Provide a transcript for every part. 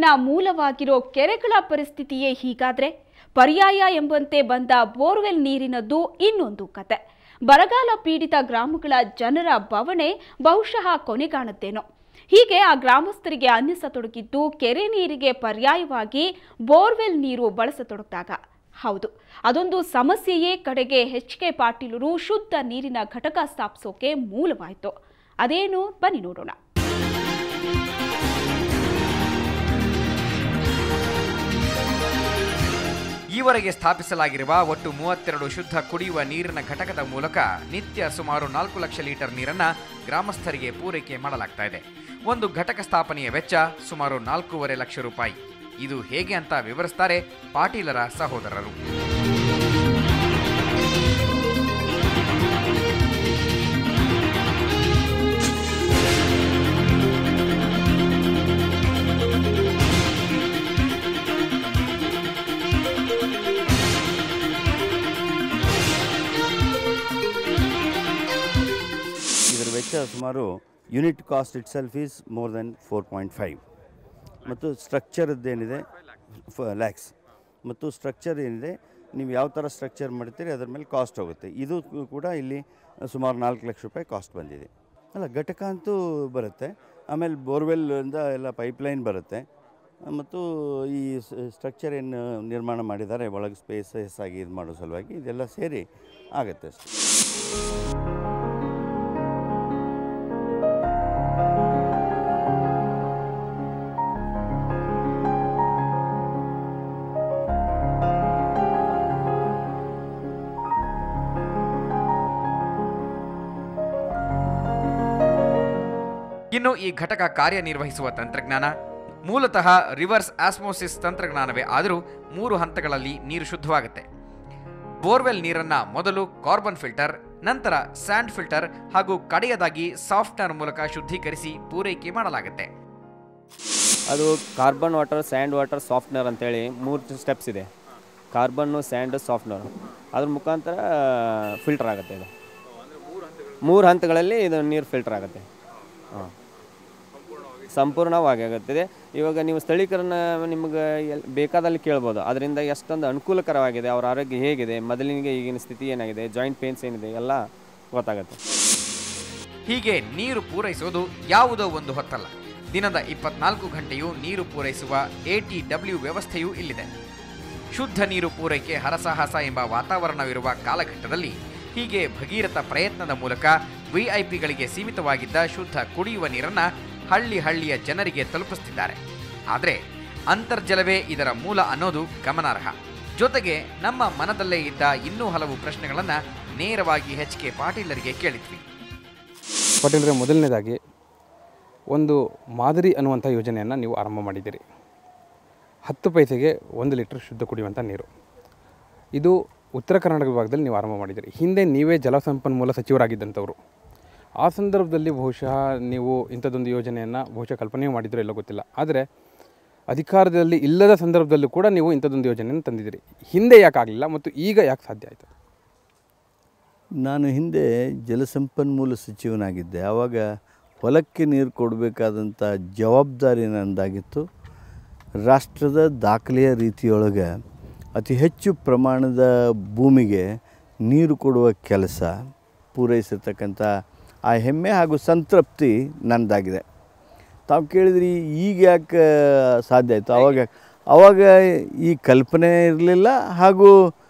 ನೀರಿನ ಮೂಲವಾಗಿರೋ ಕೆರೆಗಳ ಪರಿಸ್ಥಿತಿಯೇ ಹೀಗಾದ್ರೆ ಪರ್ಯಾಯ ಎಂಬಂತೆ ಬಂದ ಬೋರ್ವೆಲ್ ನೀರಿನದ್ದು ಇನ್ನೊಂದು ಕತೆ. ಬರಗಾಲ ಪೀಡಿತ ಗ್ರಾಮಗಳ ಜನರ ಬವಣೆ ಬಹುಶಃ ಕೊನೆಗಾಣುತ್ತೇನೋ. ಹೀಗೆ ಆ ಗ್ರಾಮಸ್ಥರಿಗೆ ಅನ್ನಿಸತೊಡಗಿದ್ದು ಕೆರೆ ನೀರಿಗೆ ಪರ್ಯಾಯವಾಗಿ ಬೋರ್ವೆಲ್ ನೀರು ಬಳಸತೊಡಗಿದಾಗ. ಹೌದು, ಅದೊಂದು ಸಮಸ್ಯೆಯೇ ಕಡೆಗೆ ಎಚ್.ಕೆ. ಪಾಟೀಲರು ಶುದ್ಧ ನೀರಿನ ಘಟಕ ಸ್ಥಾಪಿಸೋಕೆ ಮೂಲವಾಯಿತು. ಅದೇನು ಬನ್ನಿ ನೋಡೋಣ. ಈವರೆಗೆ ಸ್ಥಾಪಿಸಲಾಗಿರುವ ಒಟ್ಟು 32 ಶುದ್ಧ ಕುಡಿಯುವ ನೀರಿನ ಘಟಕದ ಮೂಲಕ ನಿತ್ಯ ಸುಮಾರು 4 ಲಕ್ಷ ಲೀಟರ್ ನೀರನ್ನು ಗ್ರಾಮಸ್ಥರಿಗೆ ಪೂರೈಕೆ ಮಾಡಲಾಗ್ತಾ ಇದೆ. ಒಂದು ಘಟಕ ಸ್ಥಾಪನೆಯ ವೆಚ್ಚ ಸುಮಾರು 4.5 ಲಕ್ಷ ರೂಪಾಯಿ. ಇದು ಹೇಗೆ ಅಂತ ವಿವರಿಸ್ತಾರೆ ಪಾಟೀಲರ ಸಹೋದರರು. ವೆಚ್ಚ ಸುಮಾರು unit cost it self is more than 4.5 ಮತ್ತು ಸ್ಟ್ರಕ್ಚರ್ದೇನಿದೆ ಲ್ಯಾಕ್ಸ್ ಮತ್ತು ಸ್ಟ್ರಕ್ಚರ್ ಏನಿದೆ ನೀವು ಯಾವ ಥರ ಸ್ಟ್ರಕ್ಚರ್ ಮಾಡ್ತೀರಿ ಅದರ ಮೇಲೆ ಕಾಸ್ಟ್ ಹೋಗುತ್ತೆ. ಇದು ಕೂಡ ಇಲ್ಲಿ ಸುಮಾರು 4 ಲಕ್ಷ ರೂಪಾಯಿ ಕಾಸ್ಟ್ ಬಂದಿದೆ. ಅಲ್ಲ, ಘಟಕ ಅಂತೂ ಬರುತ್ತೆ, ಆಮೇಲೆ ಬೋರ್ವೆಲ್ಲಿಂದ ಎಲ್ಲ ಪೈಪ್ಲೈನ್ ಬರುತ್ತೆ ಮತ್ತು ಈ ಸ್ಟ್ರಕ್ಚರ್ ಏನು ನಿರ್ಮಾಣ ಮಾಡಿದ್ದಾರೆ ಒಳಗೆ ಸ್ಪೇಸಸ್ ಆಗಿ ಇದು ಮಾಡೋ ಸಲುವಾಗಿ ಇದೆಲ್ಲ ಸೇರಿ ಆಗುತ್ತೆ ಅಷ್ಟೇ. ಇನ್ನು ಈ ಘಟಕ ಕಾರ್ಯನಿರ್ವಹಿಸುವ ತಂತ್ರಜ್ಞಾನ ಮೂಲತಃ ರಿವರ್ಸ್ ಆಸ್ಮೋಸಿಸ್ ತಂತ್ರಜ್ಞಾನವೇ ಆದರೂ 3 ಹಂತಗಳಲ್ಲಿ ನೀರು ಶುದ್ಧವಾಗುತ್ತೆ. ಬೋರ್ವೆಲ್ ನೀರನ್ನು ಮೊದಲು ಕಾರ್ಬನ್ ಫಿಲ್ಟರ್, ನಂತರ ಸ್ಯಾಂಡ್ ಫಿಲ್ಟರ್ ಹಾಗೂ ಕಡೆಯದಾಗಿ ಸಾಫ್ಟ್ನರ್ ಮೂಲಕ ಶುದ್ಧೀಕರಿಸಿ ಪೂರೈಕೆ ಮಾಡಲಾಗುತ್ತೆ. ಅದು carbon water, sand water, softener ಅಂತೇಳಿ 3 ಸ್ಟೆಪ್ಸ್ ಇದೆ. Carbon, sand, softener. ಅದ್ರ ಮುಖಾಂತರ ಫಿಲ್ಟರ್ ಆಗುತ್ತೆ. ಇದು 3 ಹಂತಗಳಲ್ಲಿ ಇದು ನೀರು ಫಿಲ್ಟರ್ ಆಗುತ್ತೆ. ಸಂಪೂರ್ಣವಾಗಿ ಆಗುತ್ತದೆ. ಇವಾಗ ನೀವು ಸ್ಥಳೀಕರಣ ನಿಮಗೆ ಬೇಕಾದಲ್ಲಿ ಕೇಳ್ಬೋದು. ಅದರಿಂದ ಎಷ್ಟೊಂದು ಅನುಕೂಲಕರವಾಗಿದೆ, ಅವರ ಆರೋಗ್ಯ ಹೇಗಿದೆ, ಮೊದಲಿಗೆ ಈಗಿನ ಸ್ಥಿತಿ ಏನಾಗಿದೆ, ಜಾಯಿಂಟ್ ಪೇನ್ಸ್ ಏನಿದೆ ಎಲ್ಲ ಗೊತ್ತಾಗುತ್ತೆ. ಹೀಗೆ ನೀರು ಪೂರೈಸೋದು ಯಾವುದೋ ಒಂದು ಹೊತ್ತಲ್ಲ. ದಿನದ 24 ಗಂಟೆಯೂ ನೀರು ಪೂರೈಸುವ ATW ವ್ಯವಸ್ಥೆಯೂ ಇಲ್ಲಿದೆ. ಶುದ್ಧ ನೀರು ಪೂರೈಕೆ ಹರಸಾಹಸ ಎಂಬ ವಾತಾವರಣವಿರುವ ಕಾಲಘಟ್ಟದಲ್ಲಿ ಹೀಗೆ ಭಗೀರಥ ಪ್ರಯತ್ನದ ಮೂಲಕ ವಿಐಪಿಗಳಿಗೆ ಸೀಮಿತವಾಗಿದ್ದ ಶುದ್ಧ ಕುಡಿಯುವ ನೀರನ್ನು ಹಳ್ಳಿಯ ಜನರಿಗೆ ತಲುಪಿಸುತ್ತಿದ್ದಾರೆ. ಆದರೆ ಅಂತರ್ಜಲವೇ ಇದರ ಮೂಲ ಅನ್ನೋದು ಗಮನಾರ್ಹ. ಜೊತೆಗೆ ನಮ್ಮ ಮನದಲ್ಲೇ ಇದ್ದ ಇನ್ನೂ ಹಲವು ಪ್ರಶ್ನೆಗಳನ್ನು ನೇರವಾಗಿ ಎಚ್.ಕೆ. ಪಾಟೀಲರಿಗೆ ಕೇಳಿದ್ವಿ. ಪಾಟೀಲರೇ, ಮೊದಲನೇದಾಗಿ ಒಂದು ಮಾದರಿ ಅನ್ನುವಂಥ ಯೋಜನೆಯನ್ನು ನೀವು ಆರಂಭ ಮಾಡಿದ್ದೀರಿ. 10 ಪೈಸೆಗೆ 1 ಲೀಟರ್ ಶುದ್ಧ ಕುಡಿಯುವಂಥ ನೀರು. ಇದು ಉತ್ತರ ಕರ್ನಾಟಕ ವಿಭಾಗದಲ್ಲಿ ನೀವು ಆರಂಭ ಮಾಡಿದ್ದೀರಿ. ಹಿಂದೆ ನೀವೇ ಜಲಸಂಪನ್ಮೂಲ ಸಚಿವರಾಗಿದ್ದಂಥವರು. ಆ ಸಂದರ್ಭದಲ್ಲಿ ಬಹುಶಃ ನೀವು ಇಂಥದ್ದೊಂದು ಯೋಜನೆಯನ್ನು ಬಹುಶಃ ಕಲ್ಪನೆ ಮಾಡಿದ್ರೋ ಎಲ್ಲೋ ಗೊತ್ತಿಲ್ಲ. ಆದರೆ ಅಧಿಕಾರದಲ್ಲಿ ಇಲ್ಲದ ಸಂದರ್ಭದಲ್ಲೂ ಕೂಡ ನೀವು ಇಂಥದ್ದೊಂದು ಯೋಜನೆಯನ್ನು ತಂದಿದ್ದೀರಿ. ಹಿಂದೆ ಯಾಕೆ ಆಗಲಿಲ್ಲ ಮತ್ತು ಈಗ ಯಾಕೆ ಸಾಧ್ಯ ಆಯಿತು? ನಾನು ಹಿಂದೆ ಜಲಸಂಪನ್ಮೂಲ ಸಚಿವನಾಗಿದ್ದೆ. ಆವಾಗ ಹೊಲಕ್ಕೆ ನೀರು ಕೊಡಬೇಕಾದಂಥ ಜವಾಬ್ದಾರಿ ನನ್ನದಾಗಿತ್ತು. ರಾಷ್ಟ್ರದ ದಾಖಲೆಯ ರೀತಿಯೊಳಗೆ ಅತಿ ಹೆಚ್ಚು ಪ್ರಮಾಣದ ಭೂಮಿಗೆ ನೀರು ಕೊಡುವ ಕೆಲಸ ಪೂರೈಸಿರ್ತಕ್ಕಂಥ ಆ ಹೆಮ್ಮೆ ಹಾಗೂ ಸಂತೃಪ್ತಿ ನನ್ನದಾಗಿದೆ. ತಾವು ಕೇಳಿದ್ರಿ ಈಗ ಯಾಕೆ ಸಾಧ್ಯ ಆಯಿತು? ಆವಾಗ ಈ ಕಲ್ಪನೆ ಇರಲಿಲ್ಲ ಹಾಗೂ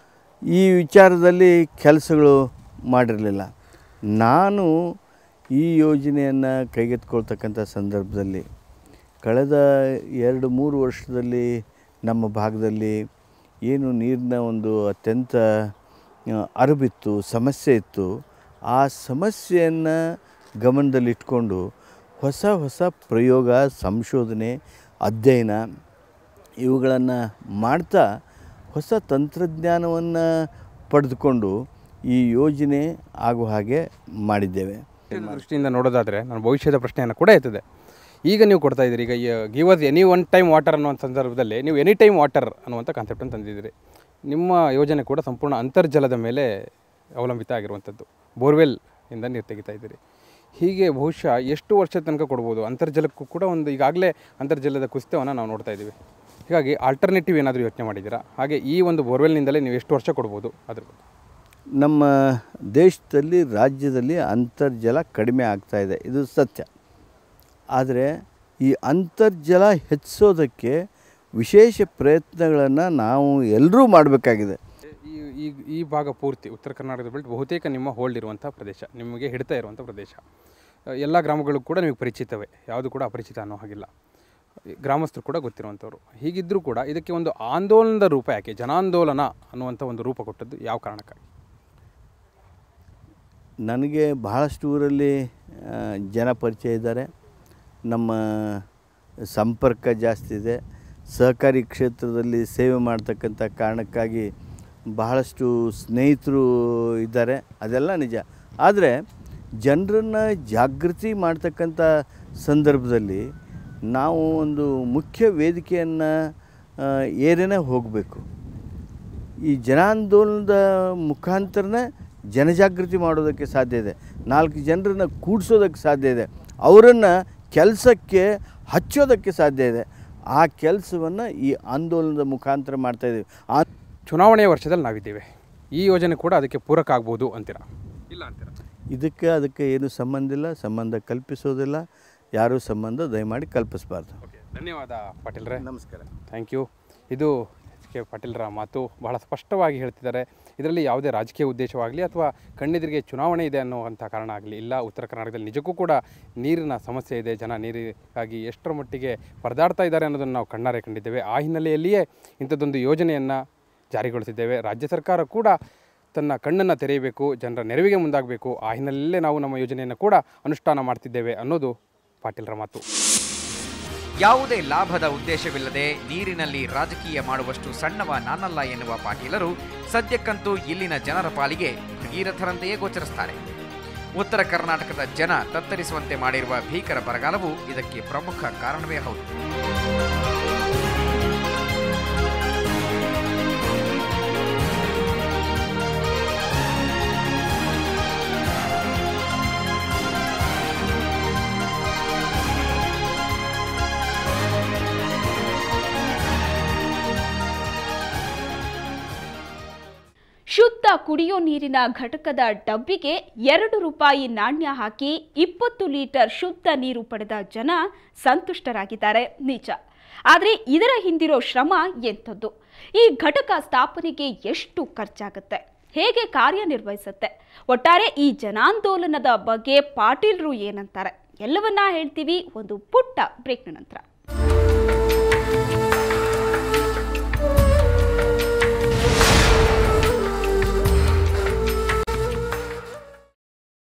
ಈ ವಿಚಾರದಲ್ಲಿ ಕೆಲಸಗಳು ಮಾಡಿರಲಿಲ್ಲ. ನಾನು ಈ ಯೋಜನೆಯನ್ನು ಕೈಗೆತ್ತಿಕೊಳ್ತಕ್ಕಂಥ ಸಂದರ್ಭದಲ್ಲಿ ಕಳೆದ 2-3 ವರ್ಷದಲ್ಲಿ ನಮ್ಮ ಭಾಗದಲ್ಲಿ ಏನು ನೀರಿನ ಒಂದು ಅತ್ಯಂತ ಅರಿವಿತ್ತು, ಸಮಸ್ಯೆ ಇತ್ತು. ಆ ಸಮಸ್ಯೆಯನ್ನು ಗಮನದಲ್ಲಿಟ್ಕೊಂಡು ಹೊಸ ಪ್ರಯೋಗ, ಸಂಶೋಧನೆ, ಅಧ್ಯಯನ ಇವುಗಳನ್ನು ಮಾಡ್ತಾ ಹೊಸ ತಂತ್ರಜ್ಞಾನವನ್ನು ಪಡೆದುಕೊಂಡು ಈ ಯೋಜನೆ ಆಗುವ ಹಾಗೆ ಮಾಡಿದ್ದೇವೆ. ದೃಷ್ಟಿಯಿಂದ ನೋಡೋದಾದರೆ ನಾನು ಭವಿಷ್ಯದ ಪ್ರಶ್ನೆಯನ್ನು ಕೂಡ ಎತ್ತಿದೆ. ಈಗ ನೀವು ಕೊಡ್ತಾ ಇದ್ದೀರಿ. ಈಗ give us any one time water ಅನ್ನುವಂಥ ಸಂದರ್ಭದಲ್ಲಿ ನೀವು ಎನಿ ಟೈಮ್ ವಾಟರ್ ಅನ್ನುವಂಥ ಕಾನ್ಸೆಪ್ಟನ್ನು ತಂದಿದ್ದೀರಿ. ನಿಮ್ಮ ಯೋಜನೆ ಕೂಡ ಸಂಪೂರ್ಣ ಅಂತರ್ಜಲದ ಮೇಲೆ ಅವಲಂಬಿತ ಆಗಿರುವಂಥದ್ದು. ಬೋರ್ವೆಲ್ ಇಂದ ನೀರು ತೆಗಿತಾ ಇದ್ದೀರಿ. ಹೀಗೆ ಬಹುಶಃ ಎಷ್ಟು ವರ್ಷದ ತನಕ ಕೊಡ್ಬೋದು. ಅಂತರ್ಜಲಕ್ಕೂ ಕೂಡ ಒಂದು ಈಗಾಗಲೇ ಅಂತರ್ಜಲದ ಕುಸಿತವನ್ನು ನಾವು ನೋಡ್ತಾ ಇದ್ದೀವಿ. ಹೀಗಾಗಿ ಆಲ್ಟರ್ನೇಟಿವ್ ಏನಾದರೂ ಯೋಚನೆ ಮಾಡಿದ್ದೀರಾ? ಹಾಗೆ ಈ ಒಂದು ಬೋರ್ವೆಲ್ನಿಂದಲೇ ನೀವು ಎಷ್ಟು ವರ್ಷ ಕೊಡ್ಬೋದು ಅದ್ರ ಬಗ್ಗೆ? ನಮ್ಮ ದೇಶದಲ್ಲಿ ರಾಜ್ಯದಲ್ಲಿ ಅಂತರ್ಜಲ ಕಡಿಮೆ ಆಗ್ತಾ ಇದೆ, ಇದು ಸತ್ಯ. ಆದರೆ ಈ ಅಂತರ್ಜಲ ಹೆಚ್ಚಿಸೋದಕ್ಕೆ ವಿಶೇಷ ಪ್ರಯತ್ನಗಳನ್ನು ನಾವು ಎಲ್ಲರೂ ಮಾಡಬೇಕಾಗಿದೆ. ಈ ಭಾಗ ಪೂರ್ತಿ ಉತ್ತರ ಕರ್ನಾಟಕದ ಬೆಲ್ಟ್ ಬಹುತೇಕ ನಿಮ್ಮ ಹೋಲ್ಡ್ ಇರುವಂಥ ಪ್ರದೇಶ, ನಿಮಗೆ ಹಿಡಿತಾ ಇರುವಂಥ ಪ್ರದೇಶ. ಎಲ್ಲ ಗ್ರಾಮಗಳು ಕೂಡ ನಿಮಗೆ ಪರಿಚಿತವೇ, ಯಾವುದು ಕೂಡ ಅಪರಿಚಿತ ಅನ್ನೋ ಹಾಗಿಲ್ಲ. ಗ್ರಾಮಸ್ಥರು ಕೂಡ ಗೊತ್ತಿರುವಂಥವ್ರು. ಹೀಗಿದ್ದರೂ ಕೂಡ ಇದಕ್ಕೆ ಒಂದು ಆಂದೋಲನದ ರೂಪ ಯಾಕೆ, ಜನಾಂದೋಲನ ಅನ್ನುವಂಥ ಒಂದು ರೂಪ ಕೊಟ್ಟದ್ದು ಯಾವ ಕಾರಣಕ್ಕಾಗಿ? ನನಗೆ ಬಹಳಷ್ಟು ಊರಲ್ಲಿ ಜನ ಪರಿಚಯ ಇದ್ದಾರೆ, ನಮ್ಮ ಸಂಪರ್ಕ ಜಾಸ್ತಿ ಇದೆ, ಸಹಕಾರಿ ಕ್ಷೇತ್ರದಲ್ಲಿ ಸೇವೆ ಮಾಡ್ತಕ್ಕಂಥ ಕಾರಣಕ್ಕಾಗಿ ಬಹಳಷ್ಟು ಸ್ನೇಹಿತರು ಇದ್ದಾರೆ, ಅದೆಲ್ಲ ನಿಜ. ಆದರೆ ಜನರನ್ನು ಜಾಗೃತಿ ಮಾಡ್ತಕ್ಕಂಥ ಸಂದರ್ಭದಲ್ಲಿ ನಾವು ಒಂದು ಮುಖ್ಯ ವೇದಿಕೆಯನ್ನು ಏರೇನೇ ಹೋಗಬೇಕು. ಈ ಜನಾಂದೋಲನದ ಮುಖಾಂತರನೇ ಜನಜಾಗೃತಿ ಮಾಡೋದಕ್ಕೆ ಸಾಧ್ಯ ಇದೆ, 4 ಜನರನ್ನು ಕೂಡಿಸೋದಕ್ಕೆ ಸಾಧ್ಯ ಇದೆ, ಅವರನ್ನು ಕೆಲಸಕ್ಕೆ ಹಚ್ಚೋದಕ್ಕೆ ಸಾಧ್ಯ ಇದೆ. ಆ ಕೆಲಸವನ್ನು ಈ ಆಂದೋಲನದ ಮುಖಾಂತರ ಮಾಡ್ತಾಯಿದ್ದೀವಿ. ಚುನಾವಣೆಯ ವರ್ಷದಲ್ಲಿ ನಾವಿದ್ದೇವೆ, ಈ ಯೋಜನೆ ಕೂಡ ಅದಕ್ಕೆ ಪೂರಕ ಆಗ್ಬೋದು ಅಂತೀರಾ? ಇಲ್ಲ ಅಂತೀರಾ? ಅದಕ್ಕೆ ಏನು ಸಂಬಂಧ ಇಲ್ಲ, ಸಂಬಂಧ ಕಲ್ಪಿಸೋದಿಲ್ಲ, ಯಾರೂ ಸಂಬಂಧ ದಯಮಾಡಿ ಕಲ್ಪಿಸಬಾರ್ದು. ಓಕೆ, ಧನ್ಯವಾದ ಪಾಟೀಲ್ರೇ. ನಮಸ್ಕಾರ. Thank you. ಇದು ಕೆ ಪಾಟೀಲ್ರ ಮಾತು ಬಹಳ ಸ್ಪಷ್ಟವಾಗಿ ಹೇಳ್ತಿದ್ದಾರೆ. ಇದರಲ್ಲಿ ಯಾವುದೇ ರಾಜಕೀಯ ಉದ್ದೇಶವಾಗಲಿ ಅಥವಾ ಕಣ್ಣೆದುರಿಗೆ ಚುನಾವಣೆ ಇದೆ ಅನ್ನುವಂಥ ಕಾರಣ ಆಗಲಿ ಇಲ್ಲ. ಉತ್ತರ ಕರ್ನಾಟಕದಲ್ಲಿ ನಿಜಕ್ಕೂ ಕೂಡ ನೀರಿನ ಸಮಸ್ಯೆ ಇದೆ, ಜನ ನೀರಿಗಾಗಿ ಎಷ್ಟರ ಮಟ್ಟಿಗೆ ಪರದಾಡ್ತಾ ಇದ್ದಾರೆ ಅನ್ನೋದನ್ನು ನಾವು ಕಣ್ಣಾರೆ ಕಂಡಿದ್ದೇವೆ. ಆ ಹಿನ್ನೆಲೆಯಲ್ಲಿಯೇ ಇಂಥದ್ದೊಂದು ಯೋಜನೆಯನ್ನು ಜಾರಿಗೊಳಿಸಿದ್ದೇವೆ. ರಾಜ್ಯ ಸರ್ಕಾರ ಕೂಡ ತನ್ನ ಕಣ್ಣನ್ನು ತೆರೆಯಬೇಕು, ಜನರ ನೆರವಿಗೆ ಮುಂದಾಗಬೇಕು. ಆ ಹಿನ್ನೆಲೆಯಲ್ಲೇ ನಾವು ನಮ್ಮ ಯೋಜನೆಯನ್ನು ಕೂಡ ಅನುಷ್ಠಾನ ಮಾಡ್ತಿದ್ದೇವೆ ಅನ್ನೋದು ಪಾಟೀಲ್ರ ಮಾತು. ಯಾವುದೇ ಲಾಭದ ಉದ್ದೇಶವಿಲ್ಲದೆ ನೀರಿನಲ್ಲಿ ರಾಜಕೀಯ ಮಾಡುವಷ್ಟು ಸಣ್ಣವ ನಾನಲ್ಲ ಎನ್ನುವ ಪಾಟೀಲರು ಸದ್ಯಕ್ಕಂತೂ ಇಲ್ಲಿನ ಜನರ ಪಾಲಿಗೆ ಭಗೀರಥರಂತೆಯೇ ಗೋಚರಿಸುತ್ತಾರೆ. ಉತ್ತರ ಕರ್ನಾಟಕದ ಜನ ತತ್ತರಿಸುವಂತೆ ಮಾಡಿರುವ ಭೀಕರ ಬರಗಾಲವು ಇದಕ್ಕೆ ಪ್ರಮುಖ ಕಾರಣವೇ ಹೌದು. ಶುದ್ಧ ಕುಡಿಯೋ ನೀರಿನ ಘಟಕದ ಡಬ್ಬಿಗೆ 2 ರೂಪಾಯಿ ನಾಣ್ಯ ಹಾಕಿ 20 ಲೀಟರ್ ಶುದ್ಧ ನೀರು ಪಡೆದ ಜನ ಸಂತುಷ್ಟರಾಗಿದ್ದಾರೆ, ನಿಜ. ಆದರೆ ಇದರ ಹಿಂದಿರೋ ಶ್ರಮ ಎಂಥದ್ದು? ಈ ಘಟಕ ಸ್ಥಾಪನೆಗೆ ಎಷ್ಟು ಖರ್ಚಾಗುತ್ತೆ, ಹೇಗೆ ಕಾರ್ಯನಿರ್ವಹಿಸುತ್ತೆ, ಒಟ್ಟಾರೆ ಈ ಜನಾಂದೋಲನದ ಬಗ್ಗೆ ಪಾಟೀಲ್ರು ಏನಂತಾರೆ, ಎಲ್ಲವನ್ನ ಹೇಳ್ತೀವಿ ಒಂದು ಪುಟ್ಟ ಬ್ರೇಕ್ನ ನಂತರ.